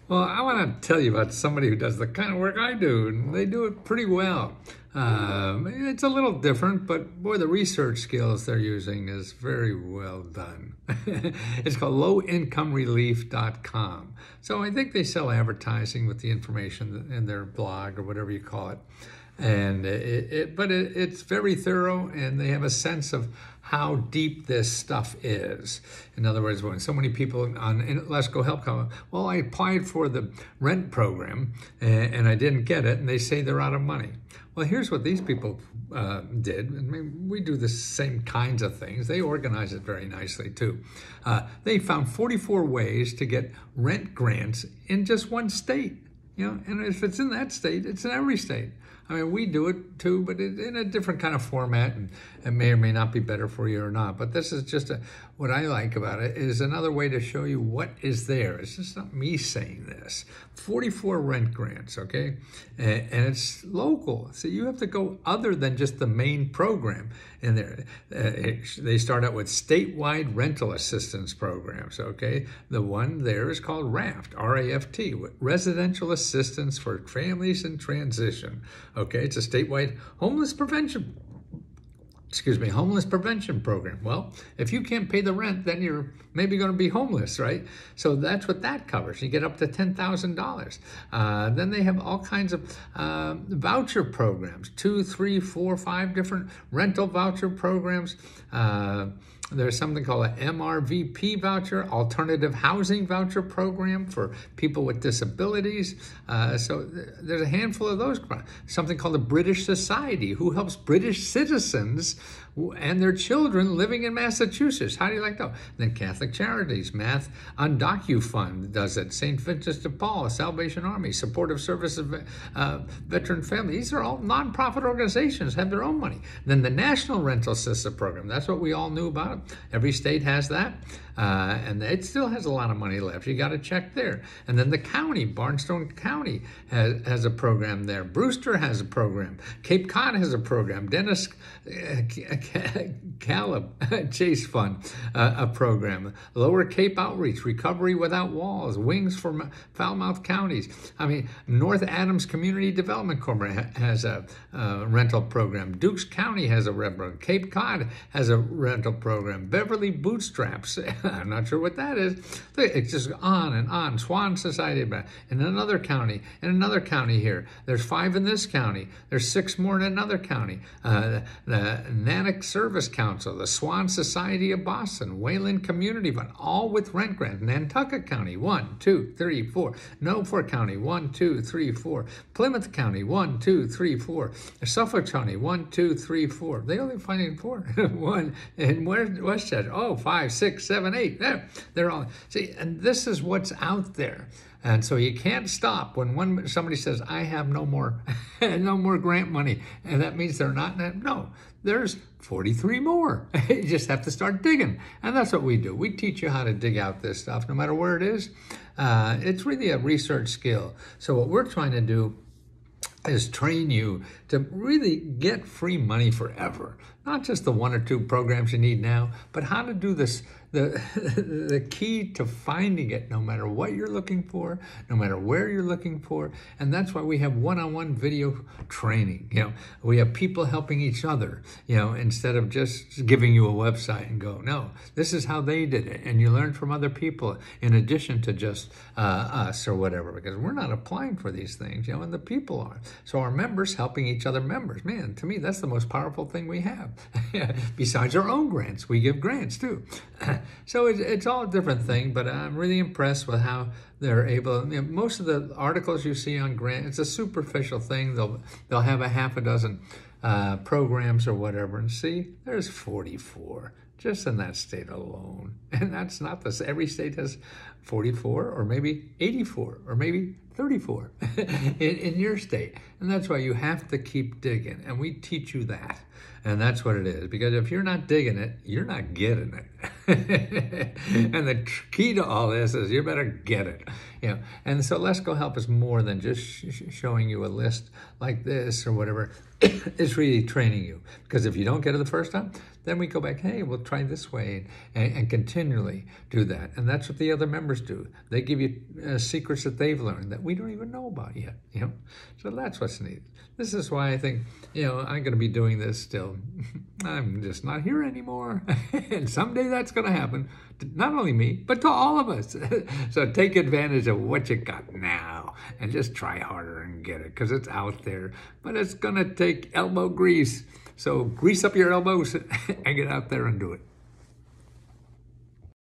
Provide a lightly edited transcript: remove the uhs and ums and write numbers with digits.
Well, I want to tell you about somebody who does the kind of work I do, and they do it pretty well. It's a little different, but boy, the research skills they're using is very well done. It's called lowincomerelief.com. So I think they sell advertising with the information in their blog or whatever you call it. And it's very thorough, and they have a sense of how deep this stuff is. In other words, when so many people on Lesko Help come, well, I applied for the rent program and I didn't get it, and they say they're out of money. Well, here's what these people did. I mean, we do the same kinds of things. They organize it very nicely too. They found 44 ways to get rent grants in just one state. And if it's in that state, it's in every state. I mean, we do it too, but in a different kind of format, and it may or may not be better for you or not. But this is just what I like about it is another way to show you what is there. It's just not me saying this. 44 rent grants, okay? And it's local. So you have to go other than just the main program. And they start out with statewide rental assistance programs, okay? The one there is called RAFT, R-A-F-T, Residential Assistance for Families in Transition. Okay, it's a statewide homeless prevention program. Well, if you can't pay the rent, then you're maybe going to be homeless, right? So that's what that covers. You get up to $10,000. Then they have all kinds of voucher programs, 2, 3, 4, 5 different rental voucher programs. There's something called an MRVP voucher, Alternative Housing Voucher Program for people with disabilities. So there's a handful of those. Something called the British Society, who helps British citizens and their children living in Massachusetts. How do you like that? Then Catholic Charities, Math on DocuFund does it. St. Vincent de Paul, Salvation Army, Supportive Services Veteran Family. These are all nonprofit organizations, have their own money. Then the National Rental Assistance Program. That's what we all knew about it. Every state has that. And it still has a lot of money left. You got to check there. And then the county, Barnstone County has a program there. Brewster has a program. Cape Cod has a program. Dennis Caleb Chase Fund, a program. Lower Cape Outreach, Recovery Without Walls, Wings for Foul-Mouthed Counties. I mean, North Adams Community Development Corporation has a rental program. Dukes County has a rental program. Cape Cod has a rental program. Beverly Bootstraps, I'm not sure what that is. It's just on and on. Swan Society in another county, here. There's 5 in this county. There's 6 more in another county. The Natick Service Council, the Swan Society of Boston, Wayland Community Fund, all with rent grants. Nantucket County, 1, 2, 3, 4. Norfolk County, 1, 2, 3, 4. Plymouth County, 1, 2, 3, 4. Suffolk County, 1, 2, 3, 4. They only finding 4. 1 in Westchester. Oh, 5, 6, 7, 8. There, they're all. See, and this is what's out there. And so you can't stop when somebody says, I have no more, no more grant money. And that means they're not. No, there's 43 more. You just have to start digging. And that's what we do. We teach you how to dig out this stuff, no matter where it is. It's really a research skill. So what we're trying to do is train you to really get free money forever. Not just the 1 or 2 programs you need now, but how to do this. The key to finding it, no matter what you're looking for, no matter where you're looking for. And that's why we have one-on-one video training. We have people helping each other, instead of just giving you a website and go, no, this is how they did it. And you learn from other people in addition to just us or whatever, because we're not applying for these things, and the people are. So our members helping each other members. Man, to me, that's the most powerful thing we have. Besides our own grants, we give grants too. So it's all a different thing, but I'm really impressed with how they're able. Most of the articles you see on grant, it's a superficial thing. They'll have a half a dozen programs or whatever, and see, there's 44 just in that state alone. And that's not this. Every state has 44 or maybe 84 or maybe 34 in your state. And that's why you have to keep digging. And we teach you that. And that's what it is. Because if you're not digging it, you're not getting it. And the key to all this is you better get it. And so Lesko help is more than just showing you a list like this or whatever. It's really training you, because if you don't get it the first time, then we go back, hey, we'll try this way, and continually do that. And that's what the other members do. They give you secrets that they've learned that we don't even know about yet. So that's what's neat. This is why I think I'm going to be doing this still. I'm just not here anymore. And someday that's going to happen to not only me, but to all of us. So take advantage of what you got now and just try harder and get it, because it's out there. But it's going to take elbow grease. So grease up your elbows and get out there and do it.